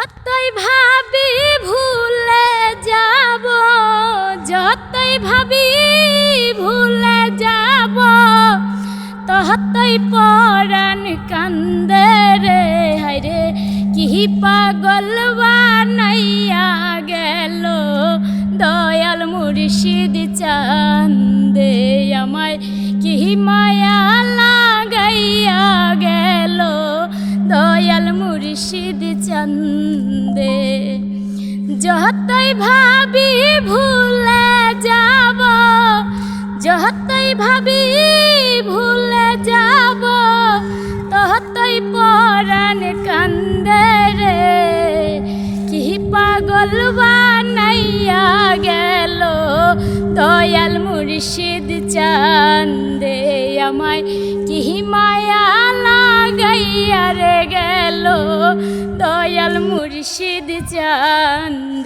যতই ভাবি ভুলে যাব, যতই ভাবি ভুলে যাব, ততই পরাণ কান্দে রে। হায়রে কি পাগল বানাইয়া গেল দয়াল মুর্শিদ চান্দে, আমায় কি মায়া লাগাইয়া গেল দয়াল মুর্শিদ চান্দে। যতই ভাবি ভুলে যাব, যতই ভাবি ভুলে যাব, ততই পরাণ কান্দে রে। কি পাগল বানাইয়া গেল দয়াল মুর্শিদ চান্দে, আমায় কি মায়া লাগাইয়া রে গেল দয়াল মুর্শিদ চান্দে।